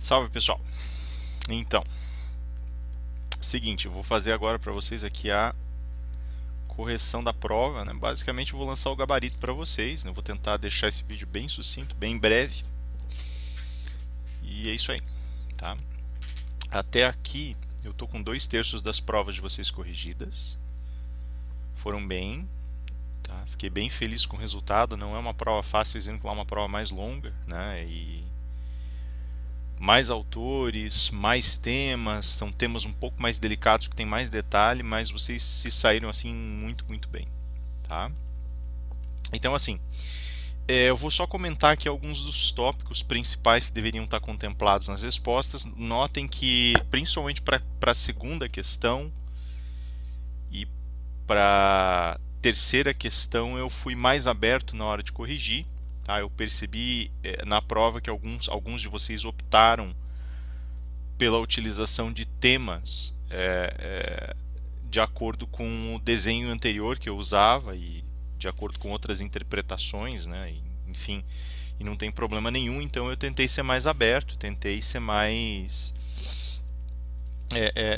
Salve, pessoal. Então, seguinte, eu vou fazer agora para vocês aqui a correção da prova, né? Basicamente eu vou lançar o gabarito para vocês, né? Eu vou tentar deixar esse vídeo bem sucinto, bem breve. E é isso aí, tá? Até aqui eu tô com 2/3 das provas de vocês corrigidas. Foram bem, tá? Fiquei bem feliz com o resultado. Não é uma prova fácil, vocês viram que lá é uma prova mais longa, né? E mais autores, mais temas, são temas um pouco mais delicados, que tem mais detalhe, mas vocês se saíram assim muito bem, tá? Então assim, eu vou só comentar aqui alguns dos tópicos principais que deveriam estar contemplados nas respostas. Notem que, principalmente para a segunda questão e para a terceira questão, eu fui mais aberto na hora de corrigir. Tá, eu percebi na prova que alguns de vocês optaram pela utilização de temas de acordo com o desenho anterior que eu usava e de acordo com outras interpretações, né? Enfim, e não tem problema nenhum. Então eu tentei ser mais aberto, tentei ser mais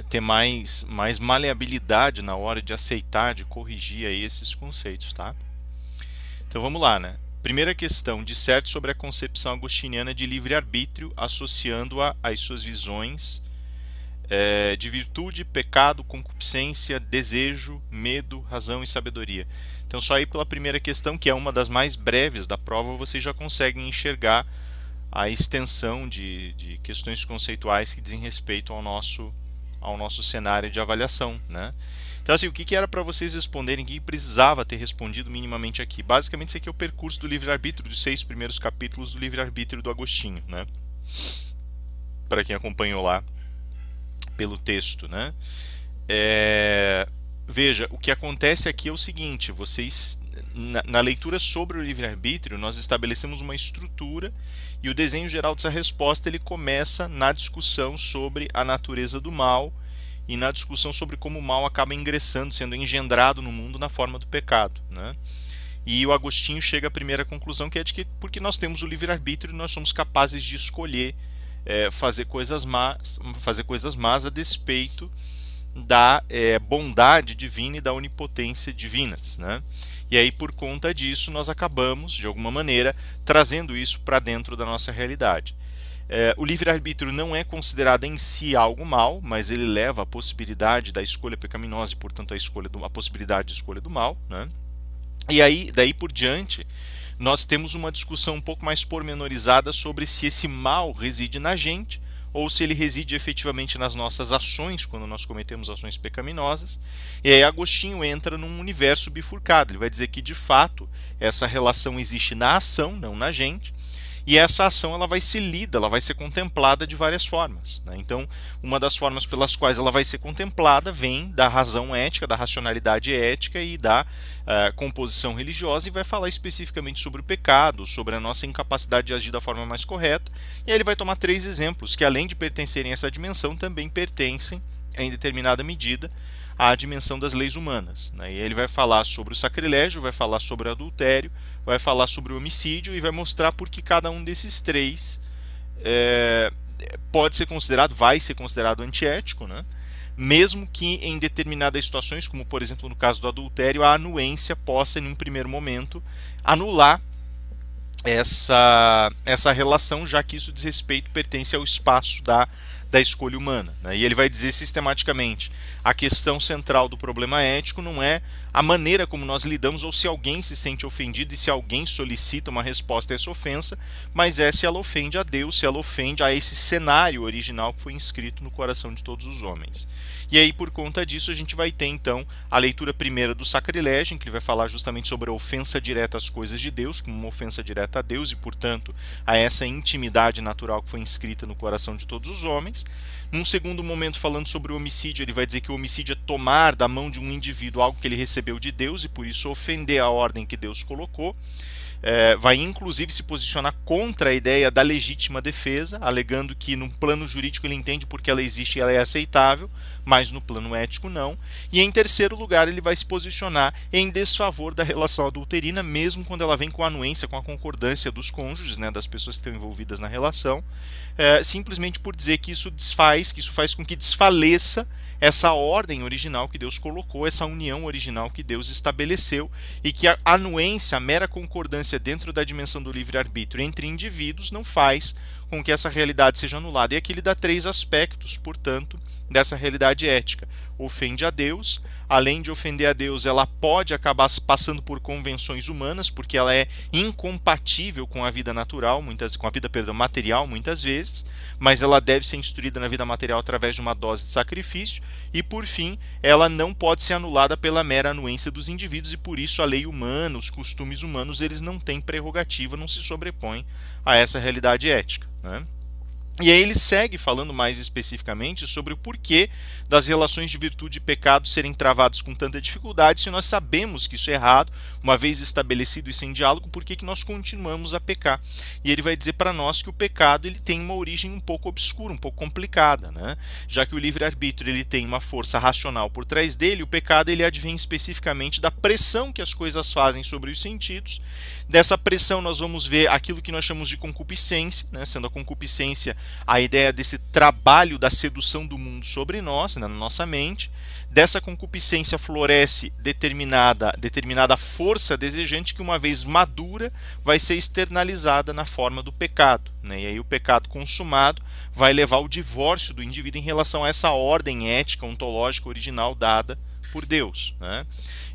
ter mais maleabilidade na hora de aceitar, de corrigir aí esses conceitos, tá? Então vamos lá, né? Primeira questão, disserte sobre a concepção agostiniana de livre-arbítrio, associando-a às suas visões de virtude, pecado, concupiscência, desejo, medo, razão e sabedoria. Então só aí pela primeira questão, que é uma das mais breves da prova, vocês já conseguem enxergar a extensão de questões conceituais que dizem respeito ao nosso cenário de avaliação, né? Então assim, o que era para vocês responderem, o que precisava ter respondido minimamente aqui? Basicamente isso aqui é o percurso do livre-arbítrio, dos 6 primeiros capítulos do livre-arbítrio do Agostinho, né? Para quem acompanhou lá pelo texto, né? Veja, o que acontece aqui é o seguinte, vocês, na leitura sobre o livre-arbítrio, nós estabelecemos uma estrutura e o desenho geral dessa resposta ele começa na discussão sobre a natureza do mal e na discussão sobre como o mal acaba ingressando, sendo engendrado no mundo na forma do pecado, né? E o Agostinho chega à primeira conclusão, que é de que porque nós temos o livre-arbítrio, nós somos capazes de escolher fazer coisas más a despeito da bondade divina e da onipotência divinas, né? E aí por conta disso nós acabamos, de alguma maneira, trazendo isso para dentro da nossa realidade. O livre-arbítrio não é considerado em si algo mal, mas ele leva a possibilidade da escolha pecaminosa e, portanto, a possibilidade de escolha do mal, né? E aí, daí por diante, nós temos uma discussão um pouco mais pormenorizada sobre se esse mal reside na gente ou se ele reside efetivamente nas nossas ações, quando nós cometemos ações pecaminosas. E aí Agostinho entra num universo bifurcado. Ele vai dizer que, de fato, essa relação existe na ação, não na gente. E essa ação ela vai ser lida, ela vai ser contemplada de várias formas, né? Então, uma das formas pelas quais ela vai ser contemplada vem da razão ética, da racionalidade ética e da composição religiosa, e vai falar especificamente sobre o pecado, sobre a nossa incapacidade de agir da forma mais correta. E aí ele vai tomar 3 exemplos que, além de pertencerem a essa dimensão, também pertencem, em determinada medida, à dimensão das leis humanas, né? E ele vai falar sobre o sacrilégio, vai falar sobre o adultério, vai falar sobre o homicídio e vai mostrar por que cada um desses 3 pode ser considerado, vai ser considerado antiético, né? Mesmo que em determinadas situações, como por exemplo no caso do adultério, a anuência possa, em um primeiro momento, anular essa relação, já que isso diz respeito, pertence ao espaço da escolha humana, né? E ele vai dizer sistematicamente: a questão central do problema ético não é a maneira como nós lidamos ou se alguém se sente ofendido e se alguém solicita uma resposta a essa ofensa, mas é se ela ofende a Deus, se ela ofende a esse cenário original que foi inscrito no coração de todos os homens. E aí, por conta disso, a gente vai ter então a leitura primeira do sacrilégio, em que ele vai falar justamente sobre a ofensa direta às coisas de Deus, como uma ofensa direta a Deus e, portanto, a essa intimidade natural que foi inscrita no coração de todos os homens. Num segundo momento, falando sobre o homicídio, ele vai dizer que o homicídio é tomar da mão de um indivíduo algo que ele recebeu de Deus e por isso ofender a ordem que Deus colocou. vai inclusive se posicionar contra a ideia da legítima defesa, alegando que no plano jurídico ele entende porque ela existe e ela é aceitável, mas no plano ético não. E em terceiro lugar, ele vai se posicionar em desfavor da relação adulterina, mesmo quando ela vem com a anuência, com a concordância dos cônjuges, né, das pessoas que estão envolvidas na relação, simplesmente por dizer que isso faz com que desfaleça essa ordem original que Deus colocou, essa união original que Deus estabeleceu, e que a anuência, a mera concordância dentro da dimensão do livre-arbítrio entre indivíduos não faz com que essa realidade seja anulada. E aqui ele dá 3 aspectos, portanto, dessa realidade ética. Ofende a Deus, além de ofender a Deus, ela pode acabar passando por convenções humanas, porque ela é incompatível com a vida natural, material muitas vezes, mas ela deve ser instruída na vida material através de uma dose de sacrifício, e por fim, ela não pode ser anulada pela mera anuência dos indivíduos, e por isso a lei humana, os costumes humanos, eles não têm prerrogativa, não se sobrepõem a essa realidade ética, né? E aí ele segue falando mais especificamente sobre o porquê das relações de virtude e pecado serem travadas com tanta dificuldade, se nós sabemos que isso é errado, uma vez estabelecido isso em diálogo, por que nós continuamos a pecar? E ele vai dizer para nós que o pecado ele tem uma origem um pouco obscura, um pouco complicada, né? Já que o livre-arbítrio ele tem uma força racional por trás dele, o pecado ele advém especificamente da pressão que as coisas fazem sobre os sentidos. Dessa pressão nós vamos ver aquilo que nós chamamos de concupiscência, né? Sendo a concupiscência a ideia desse trabalho da sedução do mundo sobre nós, né, na nossa mente. Dessa concupiscência floresce determinada força desejante que, uma vez madura, vai ser externalizada na forma do pecado, né? E aí o pecado consumado vai levar ao divórcio do indivíduo em relação a essa ordem ética, ontológica original dada por Deus, né?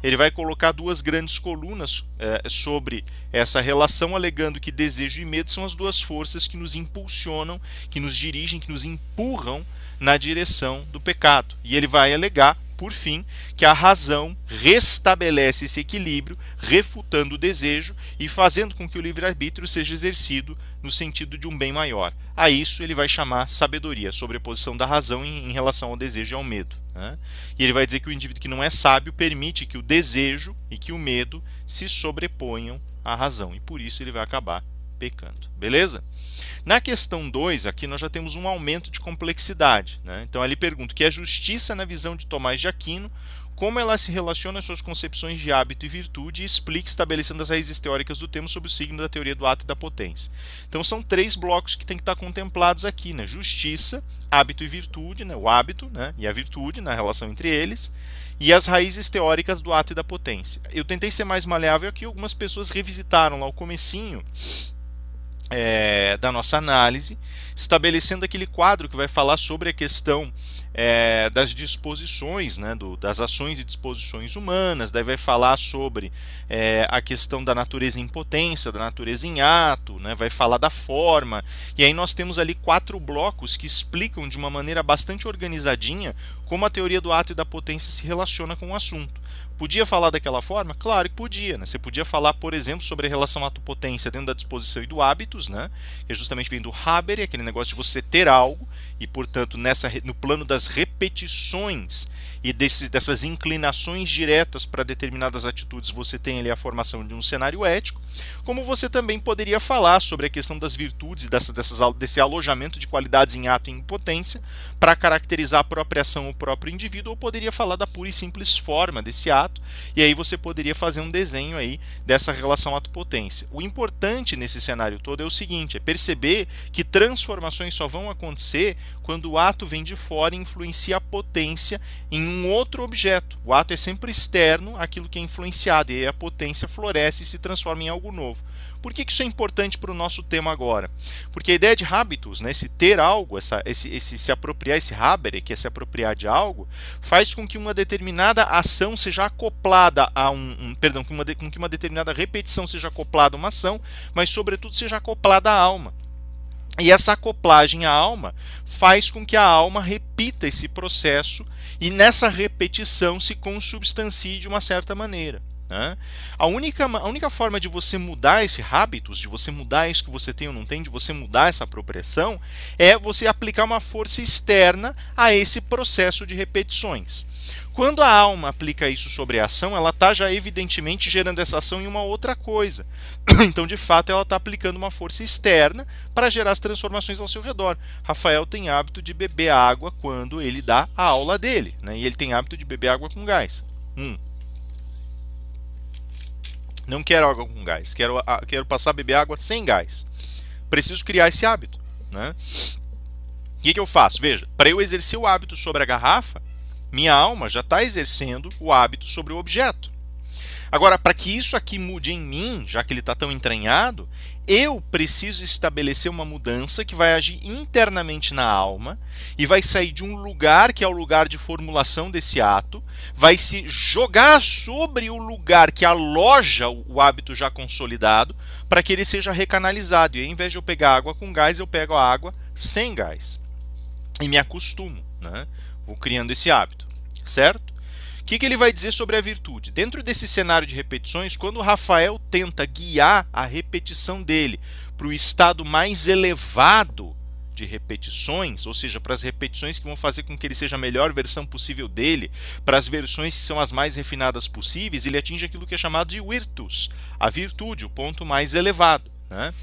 Ele vai colocar 2 grandes colunas sobre essa relação, alegando que desejo e medo são as 2 forças que nos impulsionam, que nos dirigem, que nos empurram na direção do pecado. E ele vai alegar, por fim, que a razão restabelece esse equilíbrio, refutando o desejo e fazendo com que o livre-arbítrio seja exercido no sentido de um bem maior. A isso ele vai chamar sabedoria, sobreposição da razão em relação ao desejo e ao medo, né? E ele vai dizer que o indivíduo que não é sábio permite que o desejo e que o medo se sobreponham à razão, e por isso ele vai acabar pecando. Beleza? Na questão 2, aqui nós já temos um aumento de complexidade, né? Então ele pergunta o que é justiça na visão de Tomás de Aquino, como ela se relaciona às suas concepções de hábito e virtude, e explica estabelecendo as raízes teóricas do tema sob o signo da teoria do ato e da potência. Então são 3 blocos que têm que estar contemplados aqui, né? Justiça, hábito e virtude, né? O hábito, né? E a virtude, na relação entre eles, e as raízes teóricas do ato e da potência. Eu tentei ser mais maleável aqui, algumas pessoas revisitaram lá o comecinho da nossa análise, estabelecendo aquele quadro que vai falar sobre a questão das disposições, né, das ações e disposições humanas. Daí vai falar sobre a questão da natureza em potência, da natureza em ato, né, vai falar da forma, e aí nós temos ali 4 blocos que explicam de uma maneira bastante organizadinha como a teoria do ato e da potência se relaciona com o assunto. Podia falar daquela forma? Claro que podia, né? Você podia falar, por exemplo, sobre a relação ato-potência dentro da disposição e do hábitos, né? Que justamente vem do Haber, aquele negócio de você ter algo, e portanto no plano das repetições e dessas inclinações diretas para determinadas atitudes, você tem ali a formação de um cenário ético. Como você também poderia falar sobre a questão das virtudes, desse alojamento de qualidades em ato e em potência para caracterizar a própria ação, o próprio indivíduo, ou poderia falar da pura e simples forma desse ato, e aí você poderia fazer um desenho aí dessa relação ato-potência. O importante nesse cenário todo é o seguinte, é perceber que transformações só vão acontecer quando o ato vem de fora e influencia a potência em um outro objeto. O ato é sempre externo àquilo que é influenciado, e aí a potência floresce e se transforma em algo novo. Por que isso é importante para o nosso tema agora? Porque a ideia de hábitos, né, esse ter algo, se apropriar, esse Haber, que é se apropriar de algo, faz com que uma determinada ação seja acoplada a com que uma determinada repetição seja acoplada a uma ação, mas sobretudo seja acoplada à alma. E essa acoplagem à alma faz com que a alma repita esse processo e nessa repetição se consubstancie de uma certa maneira. A única forma de você mudar esse hábitos, de você mudar isso que você tem ou não tem, de você mudar essa apropriação, é você aplicar uma força externa a esse processo de repetições. Quando a alma aplica isso sobre a ação, ela está já evidentemente gerando essa ação em uma outra coisa. Então, de fato, ela está aplicando uma força externa para gerar as transformações ao seu redor. Rafael tem hábito de beber água quando ele dá a aula dele, né? E ele tem hábito de beber água com gás. Não quero água com gás, quero passar a beber água sem gás. Preciso criar esse hábito, né? O que eu faço? Veja, para eu exercer o hábito sobre a garrafa, minha alma já está exercendo o hábito sobre o objeto. Agora, para que isso aqui mude em mim, já que ele está tão entranhado, eu preciso estabelecer uma mudança que vai agir internamente na alma e vai sair de um lugar que é o lugar de formulação desse ato, vai se jogar sobre o lugar que aloja o hábito já consolidado para que ele seja recanalizado. E ao invés de eu pegar água com gás, eu pego a água sem gás. E me acostumo, né? Vou criando esse hábito, certo? O que ele vai dizer sobre a virtude? Dentro desse cenário de repetições, quando o Rafael tenta guiar a repetição dele para o estado mais elevado de repetições, ou seja, para as repetições que vão fazer com que ele seja a melhor versão possível dele, para as versões que são as mais refinadas possíveis, ele atinge aquilo que é chamado de virtus, a virtude, o ponto mais elevado, né?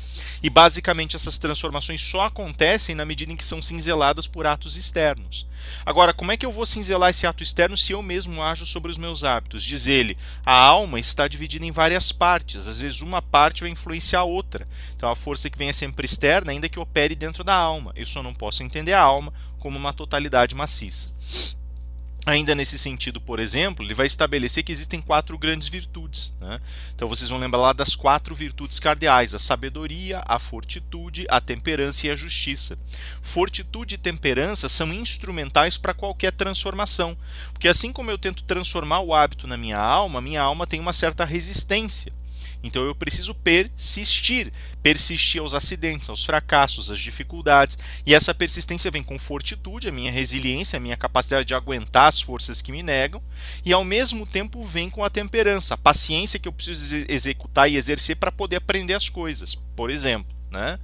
E basicamente essas transformações só acontecem na medida em que são cinzeladas por atos externos. Agora, como é que eu vou cinzelar esse ato externo se eu mesmo ajo sobre os meus hábitos? Diz ele, a alma está dividida em várias partes, às vezes uma parte vai influenciar a outra. Então a força que vem é sempre externa, ainda que opere dentro da alma. Eu só não posso entender a alma como uma totalidade maciça. Ainda nesse sentido, por exemplo, ele vai estabelecer que existem 4 grandes virtudes, né? Então vocês vão lembrar lá das 4 virtudes cardeais, a sabedoria, a fortitude, a temperança e a justiça. Fortitude e temperança são instrumentais para qualquer transformação, porque assim como eu tento transformar o hábito na minha alma tem uma certa resistência. Então eu preciso persistir aos acidentes, aos fracassos, às dificuldades. E essa persistência vem com fortitude, a minha resiliência, a minha capacidade de aguentar as forças que me negam, e ao mesmo tempo vem com a temperança, a paciência que eu preciso executar e exercer para poder aprender as coisas, por exemplo, né?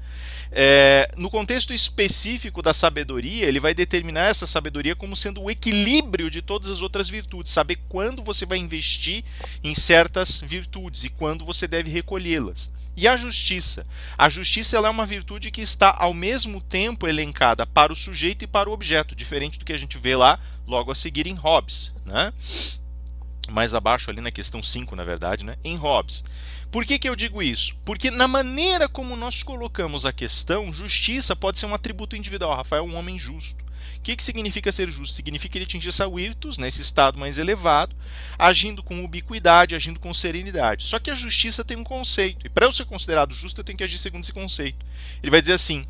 No contexto específico da sabedoria, ele vai determinar essa sabedoria como sendo o equilíbrio de todas as outras virtudes, saber quando você vai investir em certas virtudes e quando você deve recolhê-las. E a justiça? A justiça ela é uma virtude que está ao mesmo tempo elencada para o sujeito e para o objeto, diferente do que a gente vê lá logo a seguir em Hobbes, né? Mais abaixo ali na questão 5, na verdade, né? Em Hobbes. Por que eu digo isso? Porque na maneira como nós colocamos a questão, justiça pode ser um atributo individual. Rafael é um homem justo. O que significa ser justo? Significa ele atingir essa virtus, né, esse estado mais elevado, agindo com ubiquidade, agindo com serenidade. Só que a justiça tem um conceito, e para eu ser considerado justo, eu tenho que agir segundo esse conceito. Ele vai dizer assim,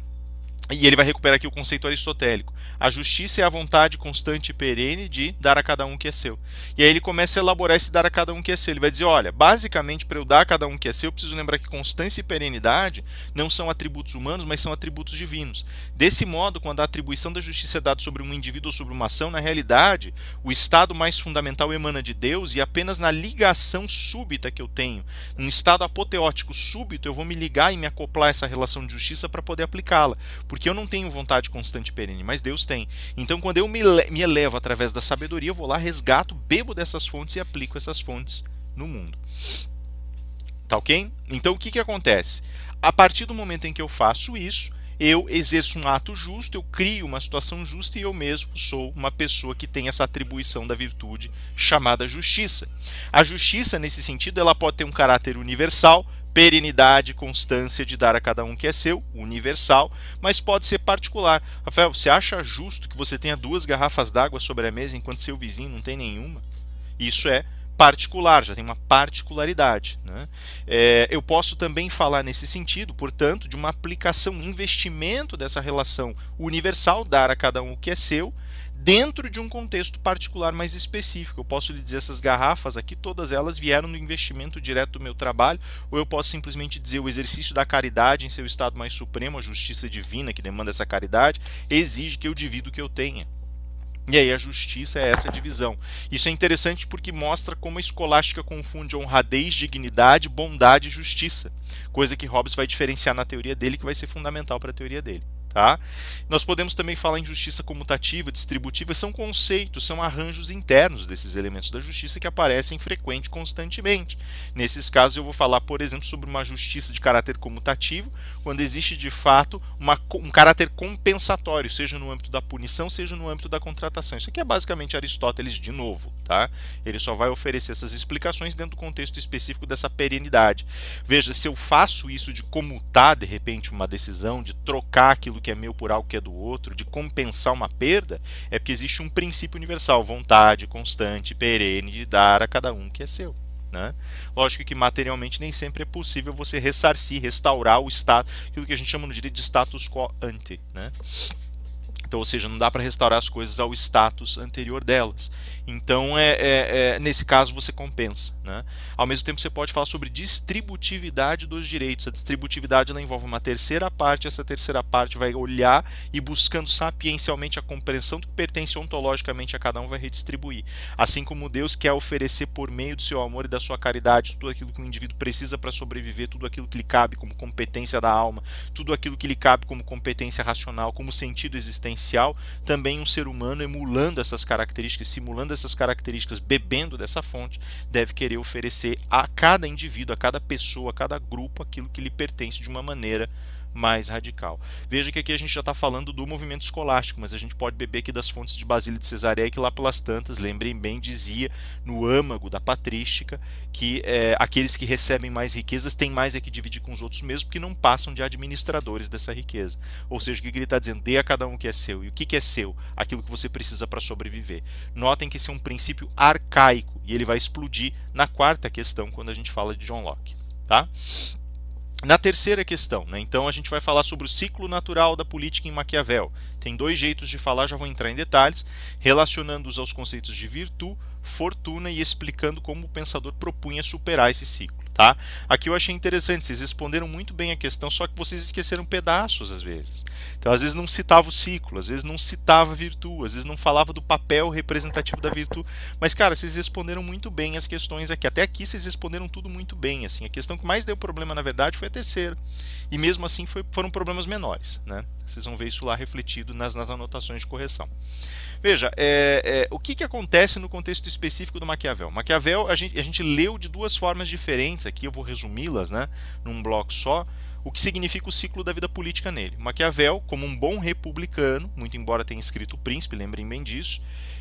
e ele vai recuperar aqui o conceito aristotélico. A justiça é a vontade constante e perene de dar a cada um o que é seu. E aí ele começa a elaborar esse dar a cada um o que é seu. Ele vai dizer, olha, basicamente para eu dar a cada um o que é seu, eu preciso lembrar que constância e perenidade não são atributos humanos, mas são atributos divinos. Desse modo, quando a atribuição da justiça é dada sobre um indivíduo ou sobre uma ação, na realidade, o estado mais fundamental emana de Deus e apenas na ligação súbita que eu tenho, num estado apoteótico súbito, eu vou me ligar e me acoplar a essa relação de justiça para poder aplicá-la. Porque eu não tenho vontade constante e perene, mas Deus tem. Então, quando eu me elevo através da sabedoria, eu vou lá, resgato, bebo dessas fontes e aplico essas fontes no mundo. Tá ok? Então, o que acontece? A partir do momento em que eu faço isso, eu exerço um ato justo, eu crio uma situação justa e eu mesmo sou uma pessoa que tem essa atribuição da virtude chamada justiça. A justiça, nesse sentido, ela pode ter um caráter universal, perenidade, constância de dar a cada um que é seu, universal, mas pode ser particular. Rafael, você acha justo que você tenha 2 garrafas d'água sobre a mesa enquanto seu vizinho não tem nenhuma? Isso é particular, já tem uma particularidade, né? Eu posso também falar nesse sentido, portanto, de uma aplicação, um investimento dessa relação universal, dar a cada um o que é seu, dentro de um contexto particular mais específico. Eu posso lhe dizer, essas garrafas aqui, todas elas vieram do investimento direto do meu trabalho, ou eu posso simplesmente dizer, o exercício da caridade em seu estado mais supremo, a justiça divina que demanda essa caridade, exige que eu divida o que eu tenha. E aí a justiça é essa divisão. Isso é interessante porque mostra como a escolástica confunde honradez, dignidade, bondade e justiça. Coisa que Hobbes vai diferenciar na teoria dele, que vai ser fundamental para a teoria dele. Tá? Nós podemos também falar em justiça comutativa, distributiva, são conceitos, são arranjos internos desses elementos da justiça que aparecem frequente constantemente. Nesses casos eu vou falar, por exemplo, sobre uma justiça de caráter comutativo, quando existe de fato um caráter compensatório, seja no âmbito da punição, seja no âmbito da contratação. Isso aqui é basicamente Aristóteles de novo, tá? Ele só vai oferecer essas explicações dentro do contexto específico dessa perenidade. Veja, se eu faço isso de comutar de repente uma decisão, de trocar aquilo que é meu por algo que é do outro, de compensar uma perda, é porque existe um princípio universal, vontade constante, perene, de dar a cada um que é seu. Né? Lógico que materialmente nem sempre é possível você ressarcir, restaurar o estado, aquilo que a gente chama no direito de status quo ante. Né? Então, ou seja, não dá para restaurar as coisas ao status anterior delas. Então, nesse caso, você compensa. Né? Ao mesmo tempo, você pode falar sobre distributividade dos direitos. A distributividade ela envolve uma terceira parte. Essa terceira parte vai olhar e, buscando sapiencialmente a compreensão do que pertence ontologicamente a cada um, vai redistribuir. Assim como Deus quer oferecer por meio do seu amor e da sua caridade tudo aquilo que o indivíduo precisa para sobreviver, tudo aquilo que lhe cabe como competência da alma, tudo aquilo que lhe cabe como competência racional, como sentido existencial, também um ser humano emulando essas características, simulando essas características, bebendo dessa fonte, deve querer oferecer a cada indivíduo, a cada pessoa, a cada grupo, aquilo que lhe pertence de uma maneira mais radical. Veja que aqui a gente já está falando do movimento escolástico, mas a gente pode beber aqui das fontes de Basílio de Cesareia, que lá pelas tantas, lembrem bem, dizia no âmago da patrística que aqueles que recebem mais riquezas têm mais é que dividir com os outros mesmo, porque não passam de administradores dessa riqueza. Ou seja, o que ele está dizendo? Dê a cada um o que é seu. E o que é seu? Aquilo que você precisa para sobreviver. Notem que esse é um princípio arcaico, e ele vai explodir na quarta questão, quando a gente fala de John Locke. Tá? Na terceira questão, né, então a gente vai falar sobre o ciclo natural da política em Maquiavel. Tem dois jeitos de falar, já vou entrar em detalhes, relacionando-os aos conceitos de virtude, fortuna e explicando como o pensador propunha superar esse ciclo. Tá? Aqui eu achei interessante, vocês responderam muito bem a questão, só que vocês esqueceram pedaços às vezes. Então às vezes não citava o ciclo, às vezes não citava a virtude, às vezes não falava do papel representativo da virtude. Mas cara, vocês responderam muito bem as questões aqui. Até aqui vocês responderam tudo muito bem. Assim. A questão que mais deu problema na verdade foi a terceira. E mesmo assim foram problemas menores. Né? Vocês vão ver isso lá refletido nas anotações de correção. Veja, o que acontece no contexto específico do Maquiavel? Maquiavel a gente leu de duas formas diferentes, aqui eu vou resumi-las, né, num bloco só, o que significa o ciclo da vida política nele. Maquiavel, como um bom republicano, muito embora tenha escrito O Príncipe, lembrem bem disso,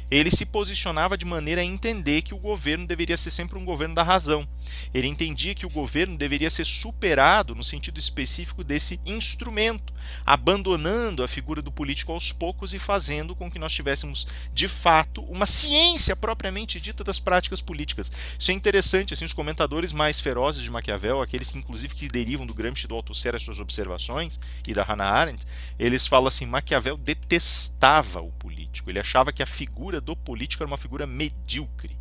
ele se posicionava de maneira a entender que o governo deveria ser sempre um governo da razão. Ele entendia que o governo deveria ser superado no sentido específico desse instrumento, abandonando a figura do político aos poucos e fazendo com que nós tivéssemos, de fato, uma ciência propriamente dita das práticas políticas. Isso é interessante, assim, os comentadores mais ferozes de Maquiavel, aqueles que inclusive que derivam do Gramsci e do Althusser as suas observações, e da Hannah Arendt, eles falam assim, Maquiavel detestava o político, ele achava que a figura do político era uma figura medíocre.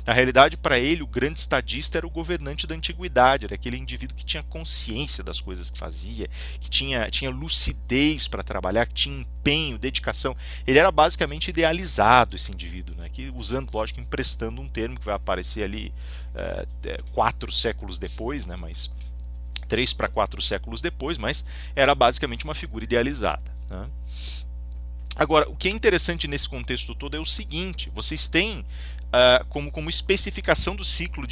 Na realidade, para ele, o grande estadista era o governante da antiguidade, era aquele indivíduo que tinha consciência das coisas que fazia, que tinha lucidez para trabalhar, que tinha empenho, dedicação. Ele era basicamente idealizado, esse indivíduo, né? Que, usando, lógico, emprestando um termo que vai aparecer ali 4 séculos depois, né? Mas 3 para 4 séculos depois, mas era basicamente uma figura idealizada. Né? Agora, o que é interessante nesse contexto todo é o seguinte, vocês têm como especificação do ciclo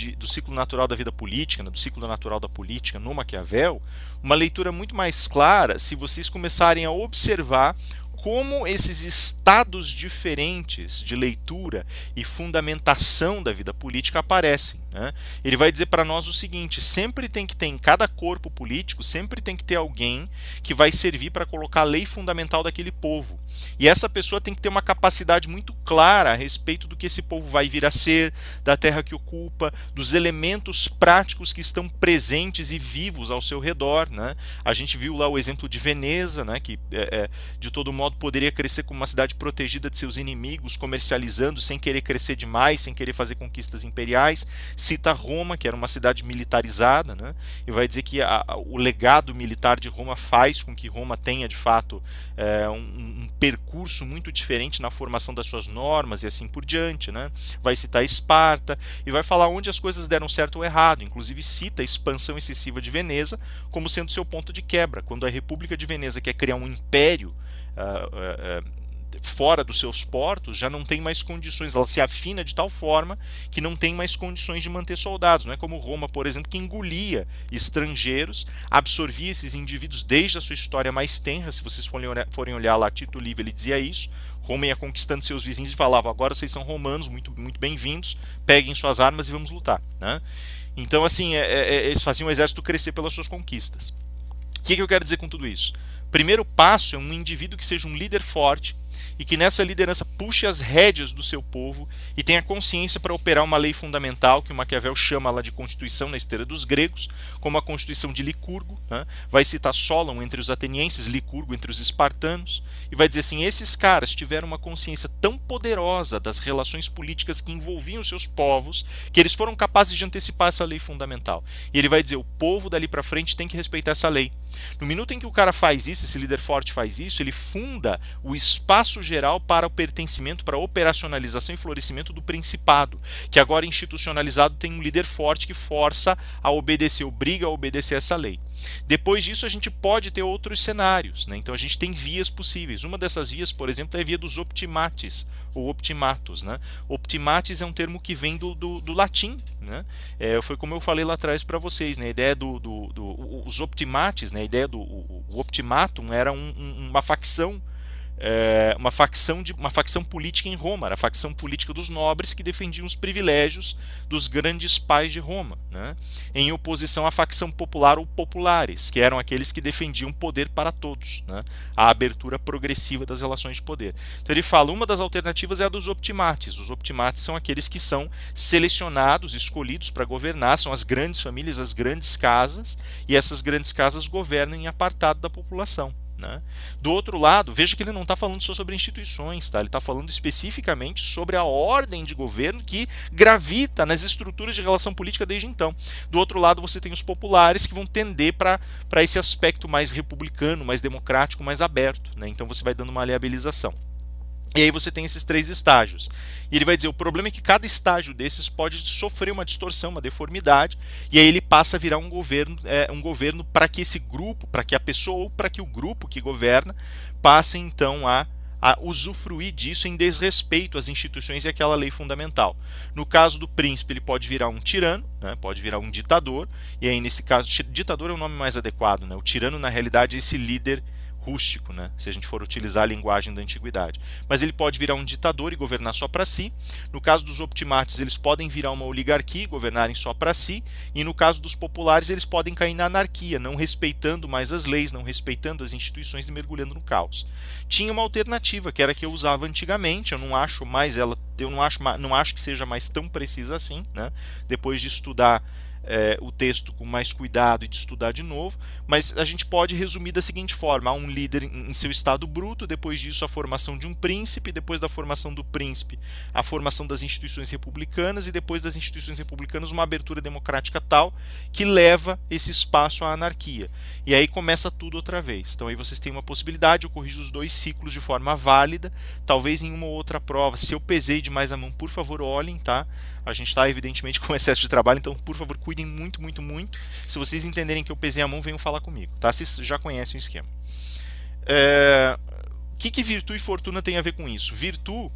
natural da vida política, né, do ciclo natural da política no Maquiavel, uma leitura muito mais clara se vocês começarem a observar como esses estados diferentes de leitura e fundamentação da vida política aparecem. Né? Ele vai dizer para nós o seguinte, sempre tem que ter em cada corpo político, sempre tem que ter alguém que vai servir para colocar a lei fundamental daquele povo. E essa pessoa tem que ter uma capacidade muito clara a respeito do que esse povo vai vir a ser, da terra que ocupa, dos elementos práticos que estão presentes e vivos ao seu redor. Né? A gente viu lá o exemplo de Veneza, né? Que de todo modo poderia crescer como uma cidade protegida de seus inimigos, comercializando sem querer crescer demais, sem querer fazer conquistas imperiais, cita Roma, que era uma cidade militarizada, né? E vai dizer que o legado militar de Roma faz com que Roma tenha, de fato, um percurso muito diferente na formação das suas normas e assim por diante, né? Vai citar Esparta e vai falar onde as coisas deram certo ou errado. Inclusive cita a expansão excessiva de Veneza como sendo seu ponto de quebra. Quando a República de Veneza quer criar um império fora dos seus portos, já não tem mais condições, ela se afina de tal forma que não tem mais condições de manter soldados. Não é como Roma, por exemplo, que engolia estrangeiros, absorvia esses indivíduos desde a sua história mais tenra. Se vocês forem olhar lá, Tito Livio, ele dizia isso. Roma ia conquistando seus vizinhos e falava: agora vocês são romanos, muito, muito bem-vindos, peguem suas armas e vamos lutar, né? Então, assim, eles faziam o exército crescer pelas suas conquistas. O que eu quero dizer com tudo isso? Primeiro passo é um indivíduo que seja um líder forte e que nessa liderança puxe as rédeas do seu povo e tenha consciência para operar uma lei fundamental que o Maquiavel chama lá de Constituição na esteira dos gregos, como a Constituição de Licurgo, né? Vai citar Solon entre os atenienses, Licurgo entre os espartanos, e vai dizer assim: esses caras tiveram uma consciência tão poderosa das relações políticas que envolviam seus povos, que eles foram capazes de antecipar essa lei fundamental. E ele vai dizer: o povo dali para frente tem que respeitar essa lei. No minuto em que o cara faz isso, esse líder forte faz isso, ele funda o espaço geral para o pertencimento, para a operacionalização e florescimento do principado, que agora institucionalizado tem um líder forte que força a obedecer, obriga a obedecer essa lei. Depois disso a gente pode ter outros cenários, né? Então a gente tem vias possíveis. Uma dessas vias, por exemplo, é a via dos optimates, ou optimatos, né? Optimates é um termo que vem do latim, né? Foi como eu falei lá atrás para vocês, né? A ideia os optimates, né? A ideia o optimatum era uma facção, uma facção política em Roma, era a facção política dos nobres que defendiam os privilégios dos grandes pais de Roma, né? Em oposição à facção popular ou populares, que eram aqueles que defendiam poder para todos, né? A abertura progressiva das relações de poder. Então ele fala: uma das alternativas é a dos optimates. Os optimates são aqueles que são selecionados, escolhidos para governar, são as grandes famílias, as grandes casas, e essas grandes casas governam em apartado da população, né? Do outro lado, veja que ele não está falando só sobre instituições, tá? Ele está falando especificamente sobre a ordem de governo que gravita nas estruturas de relação política desde então. Do outro lado, você tem os populares que vão tender para esse aspecto mais republicano, mais democrático, mais aberto, né? Então você vai dando uma maleabilização. E aí você tem esses três estágios. E ele vai dizer: o problema é que cada estágio desses pode sofrer uma distorção, uma deformidade, e aí ele passa a virar um governo para que esse grupo, para que a pessoa ou para que o grupo que governa passe então a usufruir disso em desrespeito às instituições e àquela lei fundamental. No caso do príncipe, ele pode virar um tirano, né? Pode virar um ditador, e aí nesse caso, ditador é o nome mais adequado, né? O tirano na realidade é esse líder rústico, né? Se a gente for utilizar a linguagem da antiguidade. Mas ele pode virar um ditador e governar só para si. No caso dos optimates, eles podem virar uma oligarquia e governarem só para si. E no caso dos populares, eles podem cair na anarquia, não respeitando mais as leis, não respeitando as instituições e mergulhando no caos. Tinha uma alternativa, que era a que eu usava antigamente. Eu não acho mais ela, não acho que seja mais tão precisa assim, né? Depois de estudar o texto com mais cuidado e de estudar de novo, mas a gente pode resumir da seguinte forma: há um líder em seu estado bruto, depois disso a formação de um príncipe, depois da formação do príncipe a formação das instituições republicanas, e depois das instituições republicanas uma abertura democrática tal que leva esse espaço à anarquia. E aí começa tudo outra vez. Então aí vocês têm uma possibilidade: eu corrijo os dois ciclos de forma válida, talvez em uma ou outra prova. Se eu pesei demais a mão, por favor olhem, tá? A gente está evidentemente com excesso de trabalho, então por favor cuidem muito, muito, muito. Se vocês entenderem que eu pesei a mão, venham falar comigo, tá? Vocês já conhecem o esquema. O que virtude e fortuna tem a ver com isso? Virtude,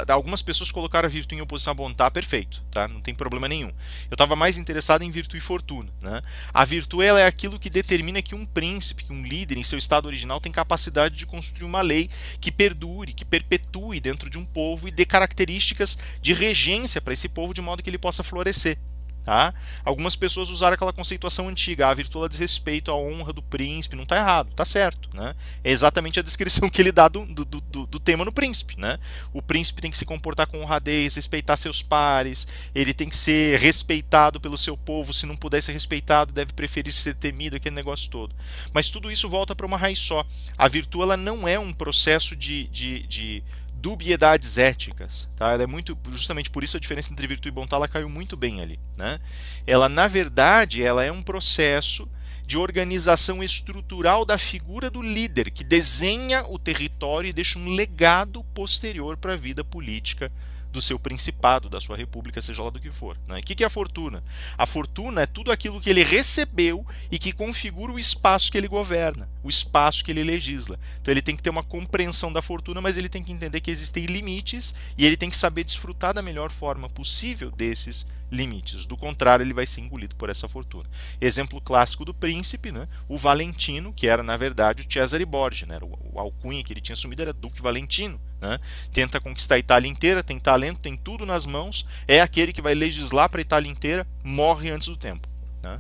algumas pessoas colocaram a virtude em oposição à bondade, perfeito, tá? Não tem problema nenhum. Eu estava mais interessado em virtude e fortuna, né? A virtude é aquilo que determina que um príncipe, que um líder em seu estado original tem capacidade de construir uma lei que perdure, que perpetue dentro de um povo e dê características de regência para esse povo de modo que ele possa florescer. Tá? Algumas pessoas usaram aquela conceituação antiga: a virtude diz respeito à honra do príncipe. Não está errado, está certo, né? É exatamente a descrição que ele dá do tema no príncipe, né? O príncipe tem que se comportar com honradez, respeitar seus pares, ele tem que ser respeitado pelo seu povo. Se não puder ser respeitado, deve preferir ser temido, aquele negócio todo. Mas tudo isso volta para uma raiz só. A virtude, ela não é um processo de dubiedades éticas, tá? Ela é muito, justamente por isso a diferença entre virtude e bondade ela caiu muito bem ali, né? Ela, na verdade, ela é um processo de organização estrutural da figura do líder, que desenha o território e deixa um legado posterior para a vida política do seu principado, da sua república, seja lá do que for, né? O que é a fortuna? A fortuna é tudo aquilo que ele recebeu e que configura o espaço que ele governa, o espaço que ele legisla. Então ele tem que ter uma compreensão da fortuna, mas ele tem que entender que existem limites e ele tem que saber desfrutar da melhor forma possível desses limites. Do contrário, ele vai ser engolido por essa fortuna. Exemplo clássico do príncipe, né? O Valentino, que era na verdade o Cesare Borgia, né? O alcunha que ele tinha assumido era Duque Valentino. Né? Tenta conquistar a Itália inteira, tem talento, tem tudo nas mãos, é aquele que vai legislar para a Itália inteira, morre antes do tempo. Né?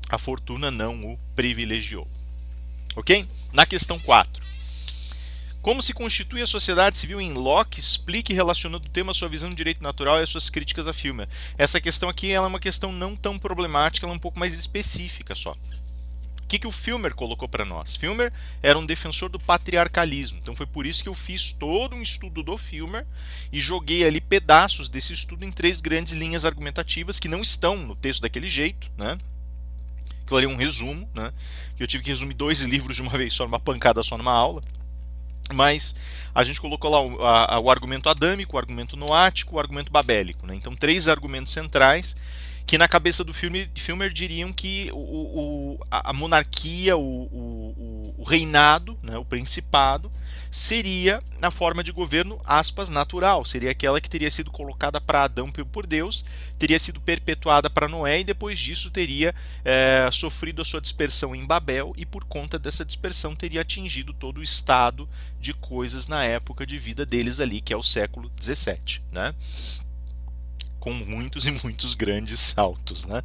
A fortuna não o privilegiou. Ok? Na questão 4. Como se constitui a sociedade civil em Locke? Explique relacionando o tema à sua visão de direito natural e às suas críticas a Filmer. Essa questão aqui ela é uma questão não tão problemática, ela é um pouco mais específica só. O que o Filmer colocou para nós? Filmer era um defensor do patriarcalismo, então foi por isso que eu fiz todo um estudo do Filmer e joguei ali pedaços desse estudo em 3 grandes linhas argumentativas que não estão no texto daquele jeito, né? Que eu ali um resumo, né? Que eu tive que resumir 2 livros de uma vez só, numa pancada só numa aula. Mas a gente colocou lá o argumento adâmico, o argumento noático, o argumento babélico, né? Então 3 argumentos centrais que na cabeça do Filmer diriam que a monarquia, o reinado, né, o principado, seria a forma de governo, aspas, natural. Seria aquela que teria sido colocada para Adão por Deus, teria sido perpetuada para Noé e depois disso teria sofrido a sua dispersão em Babel e por conta dessa dispersão teria atingido todo o estado de coisas na época de vida deles ali, que é o século 17, né? Com muitos e muitos grandes saltos, né?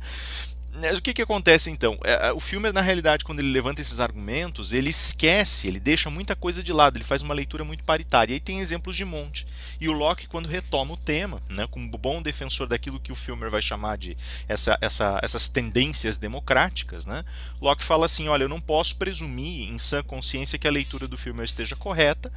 O que acontece então? O Filmer, na realidade, quando ele levanta esses argumentos, ele esquece, ele deixa muita coisa de lado, ele faz uma leitura muito paritária. E aí tem exemplos de monte. E o Locke, quando retoma o tema, né, como bom defensor daquilo que o Filmer vai chamar de essas tendências democráticas, né, Locke fala assim, olha, eu não posso presumir em sã consciência que a leitura do Filmer esteja correta,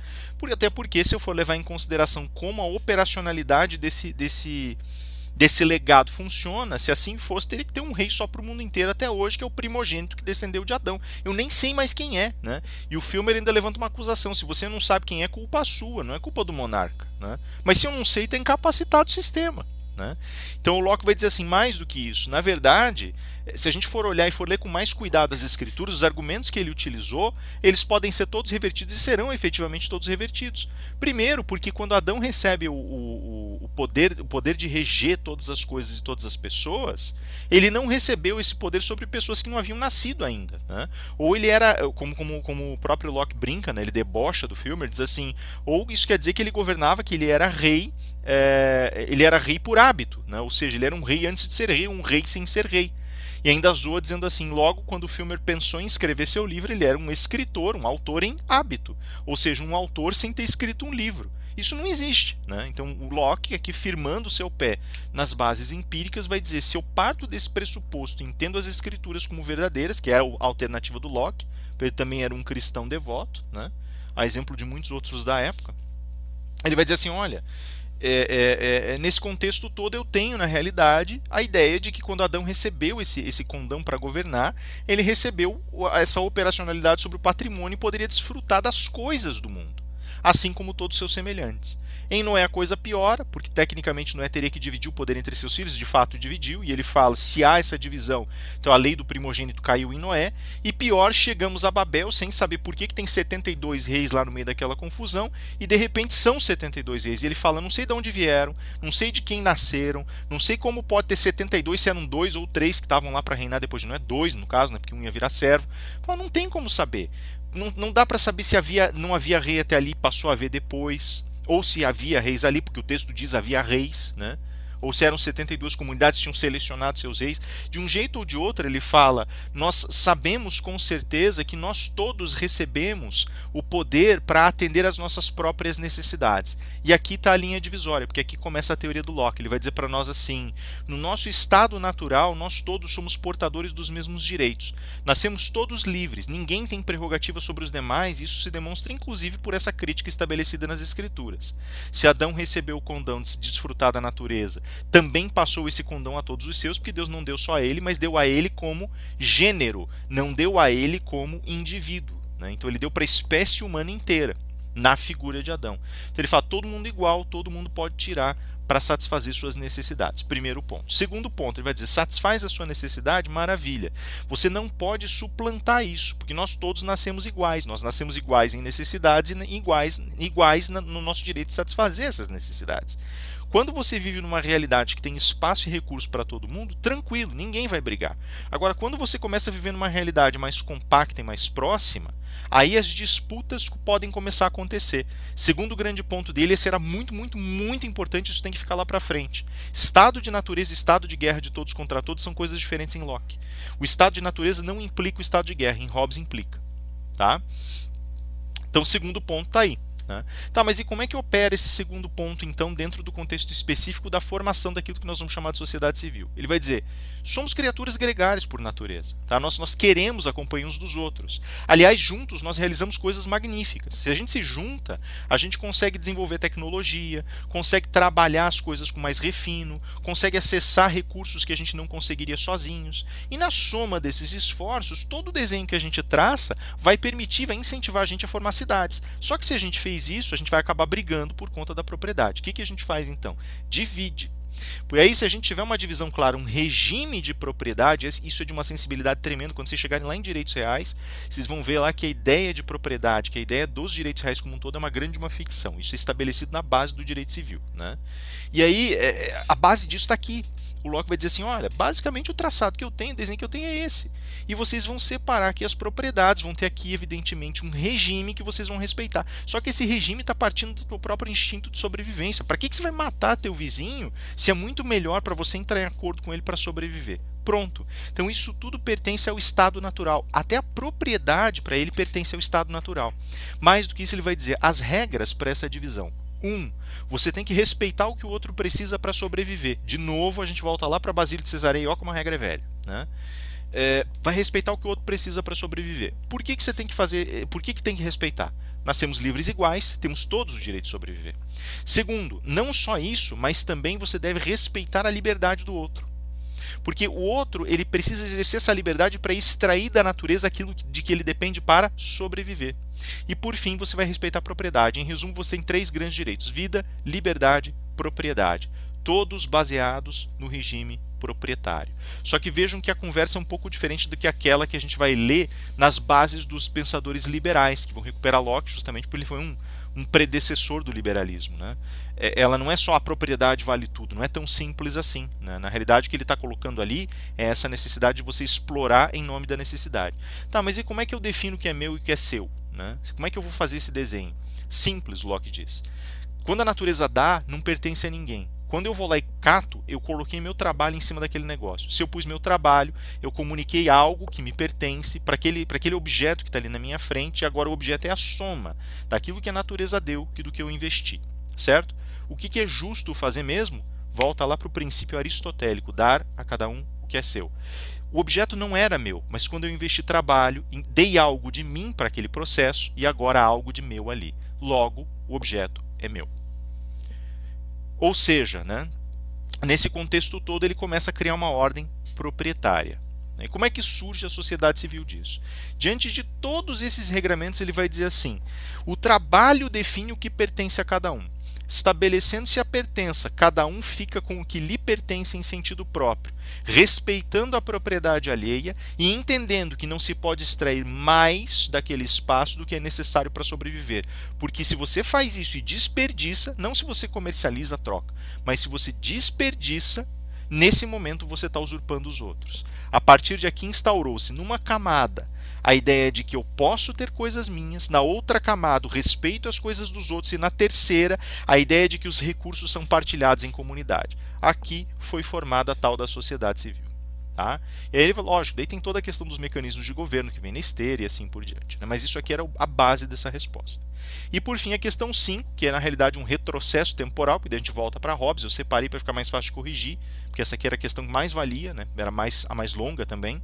até porque se eu for levar em consideração como a operacionalidade desse legado funciona, se assim fosse, teria que ter um rei só para o mundo inteiro até hoje, que é o primogênito que descendeu de Adão. Eu nem sei mais quem é, né? E o Filmer ainda levanta uma acusação. Se você não sabe quem é, culpa sua, não é culpa do monarca, né? Mas se eu não sei, está incapacitado o sistema, né? Então o Locke vai dizer assim, mais do que isso. Na verdade, se a gente for olhar e for ler com mais cuidado as escrituras, os argumentos que ele utilizou, eles podem ser todos revertidos e serão efetivamente todos revertidos. Primeiro, porque quando Adão recebe o poder de reger todas as coisas e todas as pessoas, ele não recebeu esse poder sobre pessoas que não haviam nascido ainda, né? Ou ele era, como o próprio Locke brinca, né? Ele debocha do Filmer, diz assim, ou isso quer dizer que ele governava, que ele era rei, ele era rei por hábito, né? Ou seja, ele era um rei antes de ser rei, um rei sem ser rei. E ainda zoa dizendo assim, logo quando o Filmer pensou em escrever seu livro, ele era um escritor, um autor em hábito, ou seja, um autor sem ter escrito um livro. Isso não existe, né? Então o Locke, aqui firmando o seu pé nas bases empíricas, vai dizer, se eu parto desse pressuposto e entendo as escrituras como verdadeiras, que era a alternativa do Locke, ele também era um cristão devoto, né? A exemplo de muitos outros da época, ele vai dizer assim, olha, nesse contexto todo eu tenho na realidade a ideia de que quando Adão recebeu esse condão para governar, ele recebeu essa operacionalidade sobre o patrimônio e poderia desfrutar das coisas do mundo, assim como todos seus semelhantes. Em Noé a coisa piora, porque tecnicamente Noé teria que dividir o poder entre seus filhos, de fato dividiu, e ele fala, se há essa divisão, então a lei do primogênito caiu em Noé, e pior, chegamos a Babel sem saber por que tem 72 reis lá no meio daquela confusão, e de repente são 72 reis, e ele fala, não sei de onde vieram, não sei de quem nasceram, não sei como pode ter 72 se eram 2 ou 3 que estavam lá para reinar depois de Noé, 2 no caso, né, porque um ia virar servo, fala, não tem como saber, não dá para saber se não havia rei até ali, passou a haver depois, ou se havia reis ali, porque o texto diz havia reis, né? ou se eram 72 comunidades que tinham selecionado seus reis. De um jeito ou de outro, ele fala: nós sabemos com certeza que nós todos recebemos o poder para atender às nossas próprias necessidades. E aqui está a linha divisória, porque aqui começa a teoria do Locke. Ele vai dizer para nós assim: no nosso estado natural, nós todos somos portadores dos mesmos direitos. Nascemos todos livres, ninguém tem prerrogativa sobre os demais, e isso se demonstra inclusive por essa crítica estabelecida nas Escrituras. Se Adão recebeu o condão de desfrutar da natureza, também passou esse condão a todos os seus, porque Deus não deu só a ele, mas deu a ele como gênero, não deu a ele como indivíduo, né? Então ele deu para a espécie humana inteira, na figura de Adão. Então ele fala: todo mundo igual, todo mundo pode tirar para satisfazer suas necessidades. Primeiro ponto. Segundo ponto, ele vai dizer: satisfaz a sua necessidade, maravilha. Você não pode suplantar isso, porque nós todos nascemos iguais. Nós nascemos iguais em necessidades e iguais no nosso direito de satisfazer essas necessidades. Quando você vive numa realidade que tem espaço e recurso para todo mundo, tranquilo, ninguém vai brigar. Agora, quando você começa a viver numa realidade mais compacta e mais próxima, aí as disputas podem começar a acontecer. Segundo o grande ponto dele, esse era muito, muito, muito importante, isso tem que ficar lá para frente. Estado de natureza e estado de guerra de todos contra todos são coisas diferentes em Locke. O estado de natureza não implica o estado de guerra, em Hobbes implica. Tá? Então o segundo ponto está aí. Tá, mas e como é que opera esse segundo ponto, então, dentro do contexto específico da formação daquilo que nós vamos chamar de sociedade civil? Ele vai dizer: somos criaturas gregárias por natureza. Tá? Nós queremos a companhia uns dos outros. Aliás, juntos nós realizamos coisas magníficas. Se a gente se junta, a gente consegue desenvolver tecnologia, consegue trabalhar as coisas com mais refino, consegue acessar recursos que a gente não conseguiria sozinhos. E na soma desses esforços, todo o desenho que a gente traça vai permitir, vai incentivar a gente a formar cidades. Só que se a gente fez isso, a gente vai acabar brigando por conta da propriedade. O que a gente faz então? Divide. Por aí, se a gente tiver uma divisão clara, um regime de propriedade, isso é de uma sensibilidade tremenda. Quando vocês chegarem lá em direitos reais, vocês vão ver lá que a ideia de propriedade, que a ideia dos direitos reais como um todo é uma grande uma ficção. Isso é estabelecido na base do direito civil, né? E aí, a base disso está aqui. O Locke vai dizer assim: olha, basicamente o traçado que eu tenho, o desenho que eu tenho é esse. E vocês vão separar aqui as propriedades, vão ter aqui, evidentemente, um regime que vocês vão respeitar. Só que esse regime está partindo do próprio instinto de sobrevivência. Para que você vai matar teu vizinho se é muito melhor para você entrar em acordo com ele para sobreviver? Pronto. Então isso tudo pertence ao estado natural. Até a propriedade para ele pertence ao estado natural. Mais do que isso, ele vai dizer as regras para essa divisão. 1. Você tem que respeitar o que o outro precisa para sobreviver. De novo, a gente volta lá para Basílio de Cesareia, ó, como a regra é velha, né? Vai respeitar o que o outro precisa para sobreviver. Por que você tem que fazer? Por que tem que respeitar? Nascemos livres iguais, temos todos o direito de sobreviver. Segundo, não só isso, mas também você deve respeitar a liberdade do outro. Porque o outro, ele precisa exercer essa liberdade para extrair da natureza aquilo de que ele depende para sobreviver. E por fim, você vai respeitar a propriedade. Em resumo, você tem 3 grandes direitos: vida, liberdade, propriedade. Todos baseados no regime proprietário. Só que vejam que a conversa é um pouco diferente do que aquela que a gente vai ler nas bases dos pensadores liberais, que vão recuperar Locke justamente porque ele foi um predecessor do liberalismo, né? Ela não é só a propriedade vale tudo, não é tão simples assim, né? Na realidade, o que ele está colocando ali é essa necessidade de você explorar em nome da necessidade. Tá, mas e como é que eu defino o que é meu e o que é seu, né? Como é que eu vou fazer esse desenho? Simples, Locke diz. Quando a natureza dá, não pertence a ninguém. Quando eu vou lá e cato, eu coloquei meu trabalho em cima daquele negócio. Se eu pus meu trabalho, eu comuniquei algo que me pertence para aquele objeto que está ali na minha frente, e agora o objeto é a soma daquilo que a natureza deu e do que eu investi, certo? O que é justo fazer mesmo? Volta lá para o princípio aristotélico, dar a cada um o que é seu. O objeto não era meu, mas quando eu investi trabalho, dei algo de mim para aquele processo e agora há algo de meu ali. Logo, o objeto é meu. Ou seja, né, nesse contexto todo ele começa a criar uma ordem proprietária. E como é que surge a sociedade civil disso? Diante de todos esses regramentos, ele vai dizer assim: o trabalho define o que pertence a cada um. Estabelecendo-se a pertença, cada um fica com o que lhe pertence em sentido próprio, respeitando a propriedade alheia e entendendo que não se pode extrair mais daquele espaço do que é necessário para sobreviver. Porque se você faz isso e desperdiça, não se você comercializa a troca, mas se você desperdiça, nesse momento você está usurpando os outros. A partir de aqui instaurou-se numa camada a ideia de que eu posso ter coisas minhas, na outra camada o respeito às coisas dos outros e na terceira a ideia de que os recursos são partilhados em comunidade. Aqui foi formada a tal da sociedade civil. Tá? E aí, lógico, daí tem toda a questão dos mecanismos de governo que vem na esteira e assim por diante. Né? Mas isso aqui era a base dessa resposta. E por fim a questão 5, que é na realidade um retrocesso temporal, porque daí a gente volta para Hobbes, eu separei para ficar mais fácil de corrigir, porque essa aqui era a questão que mais valia, né? Era a mais longa também.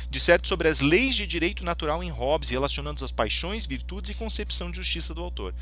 Disserte sobre as leis de direito natural em Hobbes, relacionando as paixões, virtudes e concepção de justiça do autor.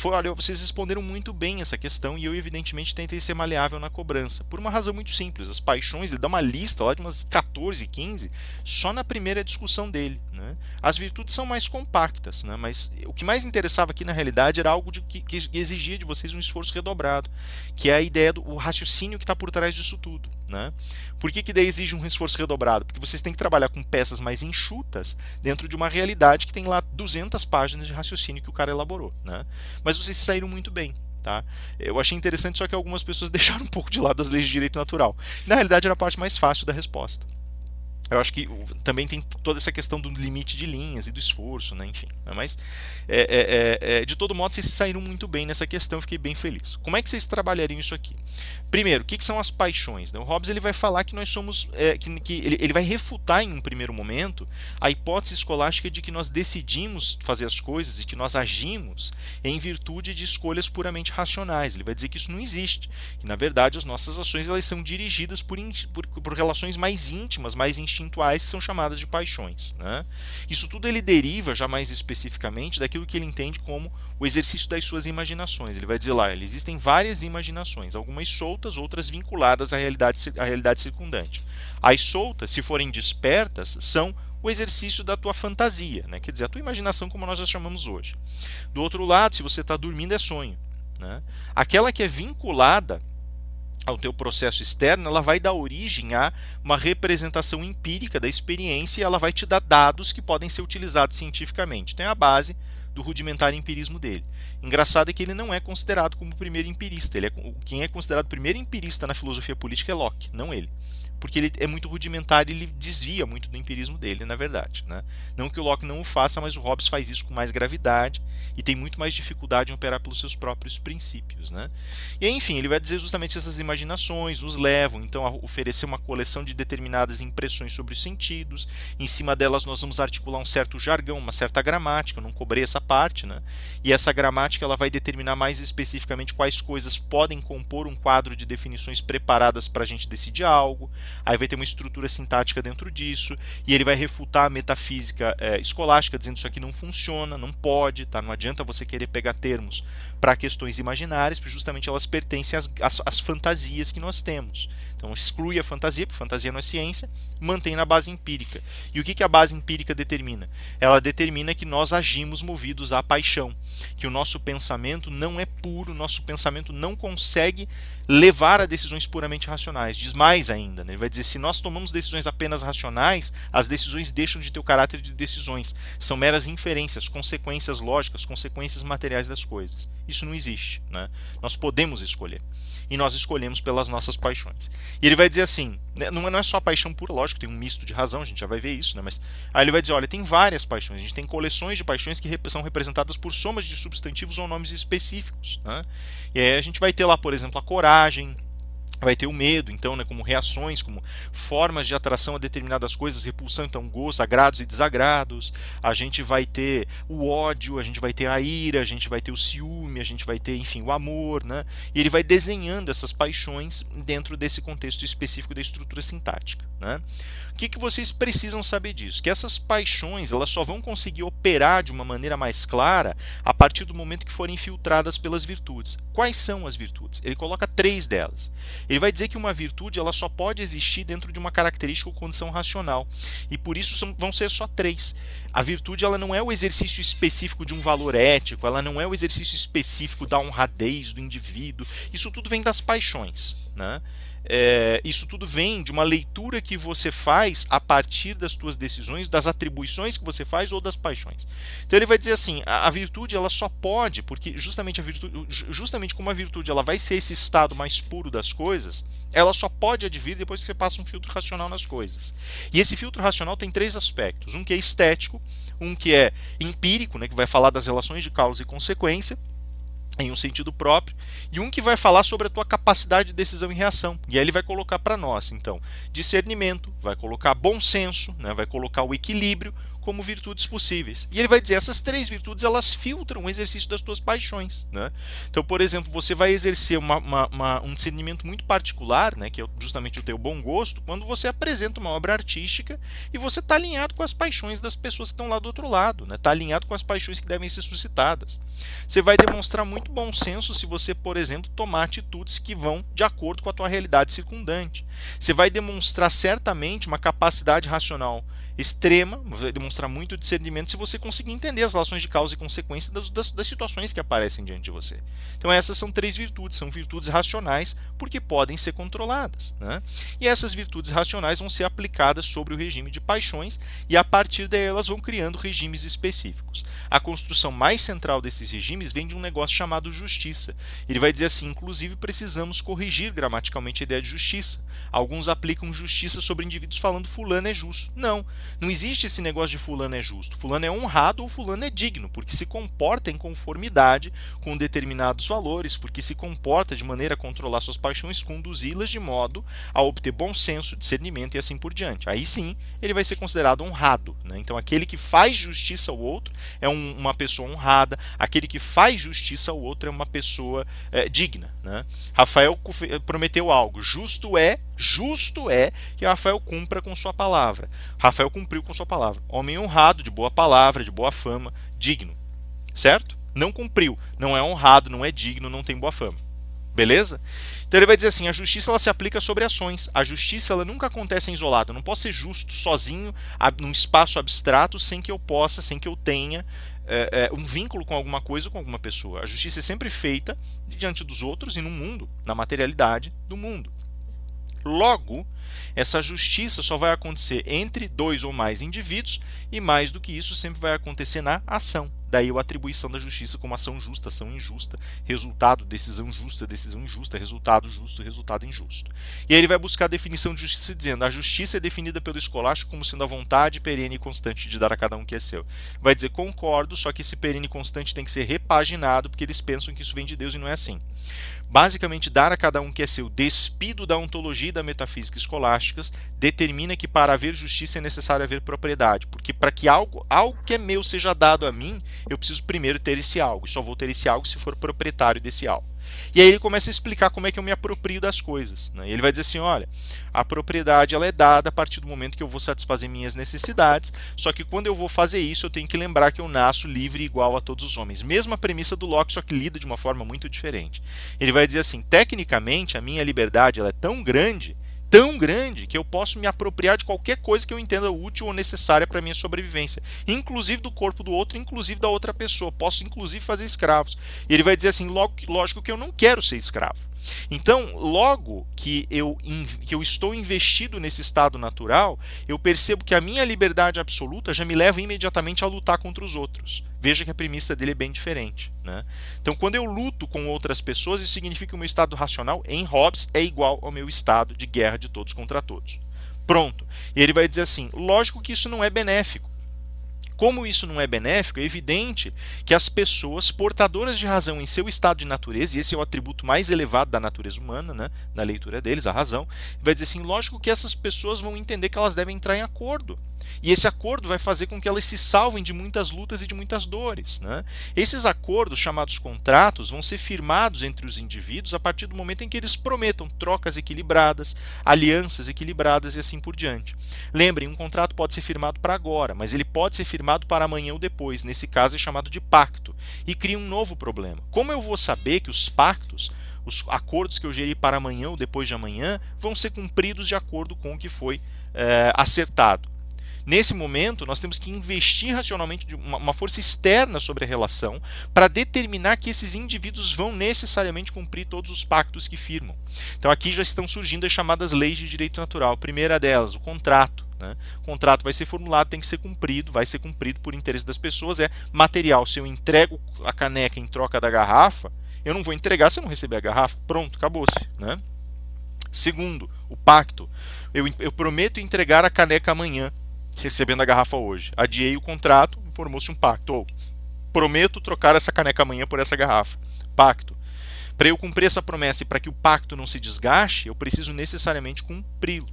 Olha, vocês responderam muito bem essa questão e eu evidentemente tentei ser maleável na cobrança, por uma razão muito simples. As paixões, ele dá uma lista lá de umas 14, 15, só na primeira discussão dele. Né? As virtudes são mais compactas, né? Mas o que mais interessava aqui na realidade era algo que exigia de vocês um esforço redobrado, que é a ideia do raciocínio que está por trás disso tudo. Né? Por que daí exige um esforço redobrado? Porque vocês têm que trabalhar com peças mais enxutas dentro de uma realidade que tem lá 200 páginas de raciocínio que o cara elaborou. Né? Mas vocês saíram muito bem. Tá? Eu achei interessante só que algumas pessoas deixaram um pouco de lado as leis de direito natural. Na realidade era a parte mais fácil da resposta. Eu acho que também tem toda essa questão do limite de linhas e do esforço, né? Enfim. Mas, de todo modo, vocês saíram muito bem nessa questão, eu fiquei bem feliz. Como é que vocês trabalhariam isso aqui? Primeiro, o que são as paixões? Né? O Hobbes ele vai falar que nós somos, ele vai refutar em um primeiro momento a hipótese escolástica de que nós decidimos fazer as coisas e que nós agimos em virtude de escolhas puramente racionais. Ele vai dizer que isso não existe, que na verdade as nossas ações elas são dirigidas por relações mais íntimas, mais instintuais, que são chamadas de paixões. Né? Isso tudo ele deriva já mais especificamente daquilo que ele entende como o exercício das suas imaginações. Ele vai dizer lá, existem várias imaginações, algumas soltas, outras vinculadas à realidade circundante. As soltas, se forem despertas, são o exercício da tua fantasia, né? Quer dizer, a tua imaginação como nós a chamamos hoje. Do outro lado, se você está dormindo, é sonho. Né? Aquela que é vinculada ao teu processo externo, ela vai dar origem a uma representação empírica da experiência e ela vai te dar dados que podem ser utilizados cientificamente. Tem a base do rudimentar empirismo dele. Engraçado é que ele não é considerado como o primeiro empirista. Quem é considerado o primeiro empirista na filosofia política é Locke, não ele. Porque ele é muito rudimentar e ele desvia muito do empirismo dele, na verdade. Né? Não que o Locke não o faça, mas o Hobbes faz isso com mais gravidade e tem muito mais dificuldade em operar pelos seus próprios princípios. Né? E enfim, ele vai dizer justamente essas imaginações nos levam então a oferecer uma coleção de determinadas impressões sobre os sentidos. Em cima delas nós vamos articular um certo jargão, uma certa gramática. Eu não cobrei essa parte, né? E essa gramática ela vai determinar mais especificamente quais coisas podem compor um quadro de definições preparadas para a gente decidir algo. Aí vai ter uma estrutura sintática dentro disso, e ele vai refutar a metafísica escolástica, dizendo que isso aqui não funciona, não pode, tá? Não adianta você querer pegar termos para questões imaginárias, porque justamente elas pertencem às fantasias que nós temos. Então exclui a fantasia, porque fantasia não é ciência, mantém na base empírica. E o que a base empírica determina? Ela determina que nós agimos movidos à paixão, que o nosso pensamento não é puro, o nosso pensamento não consegue levar a decisões puramente racionais. Diz mais ainda, né? Ele vai dizer, se nós tomamos decisões apenas racionais, as decisões deixam de ter o caráter de decisões. São meras inferências, consequências lógicas, consequências materiais das coisas. Isso não existe. Né? Nós podemos escolher. E nós escolhemos pelas nossas paixões. E ele vai dizer assim, não é só a paixão pura, lógico, tem um misto de razão, a gente já vai ver isso, né? Mas aí ele vai dizer, olha, tem várias paixões, a gente tem coleções de paixões que são representadas por somas de substantivos ou nomes específicos. Né? E aí a gente vai ter lá, por exemplo, a coragem, vai ter o medo, então, né, como reações, como formas de atração a determinadas coisas, repulsão, então, gostos, agrados e desagrados. A gente vai ter o ódio, a gente vai ter a ira, a gente vai ter o ciúme, a gente vai ter, enfim, o amor, né? E ele vai desenhando essas paixões dentro desse contexto específico da estrutura sintática, né? O que vocês precisam saber disso? Que essas paixões elas só vão conseguir operar de uma maneira mais clara a partir do momento que forem filtradas pelas virtudes. Quais são as virtudes? Ele coloca 3 delas. Ele vai dizer que uma virtude ela só pode existir dentro de uma característica ou condição racional. E por isso vão ser só 3. A virtude ela não é o exercício específico de um valor ético, ela não é o exercício específico da honradez do indivíduo. Isso tudo vem das paixões. Né? isso tudo vem de uma leitura que você faz a partir das tuas decisões, das atribuições que você faz ou das paixões. Então ele vai dizer assim, a virtude ela só pode, porque justamente como a virtude ela vai ser esse estado mais puro das coisas, ela só pode advir depois que você passa um filtro racional nas coisas. E esse filtro racional tem três aspectos, um que é estético, um que é empírico, né, que vai falar das relações de causa e consequência, em um sentido próprio, e um que vai falar sobre a tua capacidade de decisão e reação. E aí ele vai colocar para nós, então, discernimento, vai colocar bom senso, né, vai colocar o equilíbrio como virtudes possíveis. E ele vai dizer, essas três virtudes, elas filtram o exercício das tuas paixões, né? Então, por exemplo, você vai exercer um discernimento muito particular, né, que é justamente o teu bom gosto, quando você apresenta uma obra artística e você está alinhado com as paixões das pessoas que estão lá do outro lado, né? Está alinhado com as paixões que devem ser suscitadas. Você vai demonstrar muito bom senso se você, por exemplo, tomar atitudes que vão de acordo com a tua realidade circundante. Você vai demonstrar certamente uma capacidade racional extrema, vai demonstrar muito discernimento se você conseguir entender as relações de causa e consequência das situações que aparecem diante de você. Então essas são três virtudes, são virtudes racionais porque podem ser controladas, né? E essas virtudes racionais vão ser aplicadas sobre o regime de paixões e a partir daí elas vão criando regimes específicos. A construção mais central desses regimes vem de um negócio chamado justiça. Ele vai dizer assim, inclusive precisamos corrigir gramaticalmente a ideia de justiça. Alguns aplicam justiça sobre indivíduos falando fulano é justo. Não existe esse negócio de fulano é justo. Fulano é honrado ou fulano é digno, porque se comporta em conformidade com determinados valores, porque se comporta de maneira a controlar suas paixões, conduzi-las de modo a obter bom senso, discernimento e assim por diante. Aí sim, ele vai ser considerado honrado, né? Então aquele que faz justiça ao outro é uma pessoa honrada, aquele que faz justiça ao outro é uma pessoa digna, né? Rafael prometeu algo, justo é que Rafael cumpra com sua palavra. Rafael cumpriu com sua palavra. Homem honrado, de boa palavra, de boa fama, digno. Certo? Não cumpriu, não é honrado, não é digno, não tem boa fama. Beleza? Então ele vai dizer assim, a justiça ela se aplica sobre ações. A justiça ela nunca acontece em isolado. Eu não posso ser justo sozinho, num espaço abstrato, sem que eu tenha um vínculo com alguma coisa ou com alguma pessoa. A justiça é sempre feita diante dos outros e no mundo, na materialidade do mundo. Logo, essa justiça só vai acontecer entre dois ou mais indivíduos e mais do que isso sempre vai acontecer na ação. Daí a atribuição da justiça como ação justa, ação injusta, resultado, decisão injusta, resultado justo, resultado injusto. E aí ele vai buscar a definição de justiça dizendo, a justiça é definida pelo escolástico como sendo a vontade perene e constante de dar a cada um o que é seu. Vai dizer, concordo, só que esse perene e constante tem que ser repaginado, porque eles pensam que isso vem de Deus e não é assim. Basicamente, dar a cada um que é seu, despido da ontologia e da metafísica escolásticas, determina que para haver justiça é necessário haver propriedade, porque para que algo que é meu seja dado a mim, eu preciso primeiro ter esse algo, e só vou ter esse algo se for proprietário desse algo. E aí ele começa a explicar como é que eu me aproprio das coisas, né? E ele vai dizer assim, olha, a propriedade ela é dada a partir do momento que eu vou satisfazer minhas necessidades, só que quando eu vou fazer isso eu tenho que lembrar que eu nasço livre e igual a todos os homens. Mesma premissa do Locke, só que lida de uma forma muito diferente. Ele vai dizer assim, tecnicamente a minha liberdade ela é tão grande que eu posso me apropriar de qualquer coisa que eu entenda útil ou necessária para a minha sobrevivência, inclusive do corpo do outro, inclusive da outra pessoa, posso inclusive fazer escravos. E ele vai dizer assim, lógico que eu não quero ser escravo. Então, logo que eu estou investido nesse estado natural, eu percebo que a minha liberdade absoluta já me leva imediatamente a lutar contra os outros. Veja que a premissa dele é bem diferente, né? Então, quando eu luto com outras pessoas, isso significa que o meu estado racional, em Hobbes, é igual ao meu estado de guerra de todos contra todos. Pronto. E ele vai dizer assim, lógico que isso não é benéfico. Como isso não é benéfico, é evidente que as pessoas portadoras de razão em seu estado de natureza, e esse é o atributo mais elevado da natureza humana, né, na leitura deles, a razão, vai dizer assim, lógico que essas pessoas vão entender que elas devem entrar em acordo. E esse acordo vai fazer com que elas se salvem de muitas lutas e de muitas dores, né? Esses acordos, chamados contratos, vão ser firmados entre os indivíduos a partir do momento em que eles prometam trocas equilibradas, alianças equilibradas e assim por diante. Lembrem, um contrato pode ser firmado para agora, mas ele pode ser firmado para amanhã ou depois. Nesse caso é chamado de pacto. E cria um novo problema. Como eu vou saber que os pactos, os acordos que eu gerei para amanhã ou depois de amanhã, vão ser cumpridos de acordo com o que foi acertado? Nesse momento, nós temos que investir racionalmente de uma força externa sobre a relação para determinar que esses indivíduos vão necessariamente cumprir todos os pactos que firmam. Então aqui já estão surgindo as chamadas leis de direito natural. A primeira delas, o contrato. O contrato vai ser formulado, tem que ser cumprido, vai ser cumprido por interesse das pessoas, é material. Se eu entrego a caneca em troca da garrafa, eu não vou entregar se eu não receber a garrafa. Pronto, acabou-se. Segundo, o pacto. Eu prometo entregar a caneca amanhã, recebendo a garrafa hoje. Adiei o contrato, formou-se um pacto. Ou prometo trocar essa caneca amanhã por essa garrafa. Pacto. Para eu cumprir essa promessa e para que o pacto não se desgaste, eu preciso necessariamente cumpri-lo.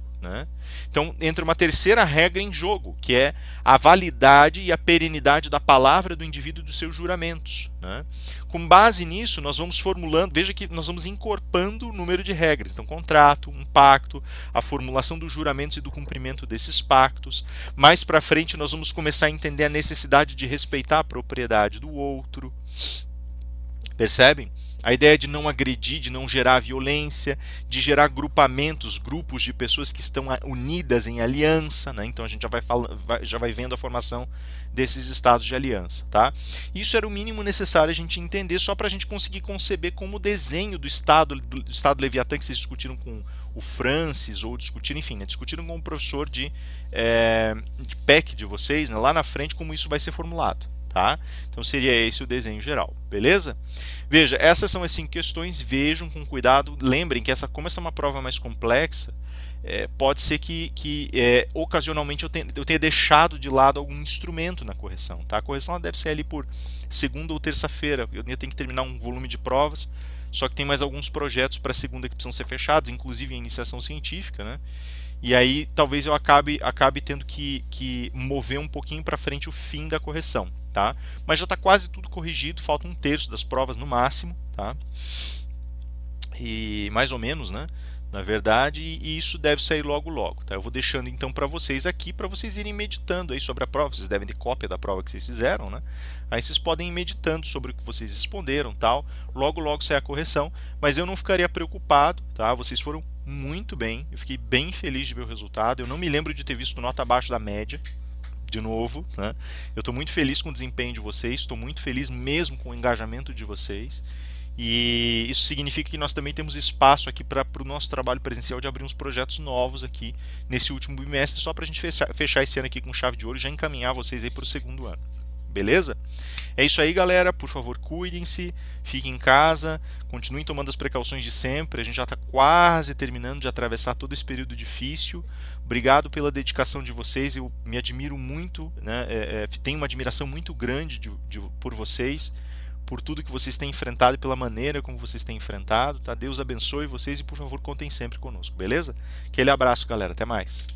Então entra uma terceira regra em jogo, que é a validade e a perenidade da palavra do indivíduo e dos seus juramentos. Com base nisso, nós vamos formulando, veja que nós vamos encorpando o número de regras. Então, contrato, um pacto, a formulação dos juramentos e do cumprimento desses pactos. Mais para frente, nós vamos começar a entender a necessidade de respeitar a propriedade do outro. Percebem? A ideia de não agredir, de não gerar violência, de gerar grupamentos, grupos de pessoas que estão unidas em aliança. Então a gente já vai vendo a formação desses estados de aliança. Isso era o mínimo necessário a gente entender, só para a gente conseguir conceber como o desenho do Estado Leviatã, que vocês discutiram com o Francis, ou discutiram, enfim, discutiram com o professor de PEC de vocês, lá na frente, como isso vai ser formulado. Então seria esse o desenho geral, beleza? Veja, essas são as 5 questões, vejam com cuidado, lembrem que como essa é uma prova mais complexa, pode ser que ocasionalmente eu tenha deixado de lado algum instrumento na correção. A correção ela deve ser ali por segunda ou terça-feira, eu tenho que terminar um volume de provas, só que tem mais alguns projetos para segunda que precisam ser fechados, inclusive a iniciação científica, e aí talvez eu acabe tendo que mover um pouquinho para frente o fim da correção. Mas já está quase tudo corrigido, falta 1/3 das provas no máximo, e mais ou menos, na verdade, e isso deve sair logo. Eu vou deixando então para vocês aqui, para vocês irem meditando aí sobre a prova. Vocês devem ter cópia da prova que vocês fizeram, Aí vocês podem ir meditando sobre o que vocês responderam, logo sai a correção, mas eu não ficaria preocupado, Vocês foram muito bem, eu fiquei bem feliz de ver o resultado. Eu não me lembro de ter visto nota abaixo da média, de novo, Eu estou muito feliz com o desempenho de vocês, estou muito feliz mesmo com o engajamento de vocês, e isso significa que nós também temos espaço aqui para o nosso trabalho presencial de abrir uns projetos novos aqui nesse último bimestre, só para a gente fechar esse ano aqui com chave de ouro e já encaminhar vocês aí para o segundo ano, beleza? É isso aí, galera, por favor, cuidem-se, fiquem em casa, continuem tomando as precauções de sempre, a gente já está quase terminando de atravessar todo esse período difícil. Obrigado pela dedicação de vocês, eu me admiro muito, tenho uma admiração muito grande por vocês, por tudo que vocês têm enfrentado e pela maneira como vocês têm enfrentado. Deus abençoe vocês e, por favor, contem sempre conosco, beleza? Aquele abraço, galera, até mais.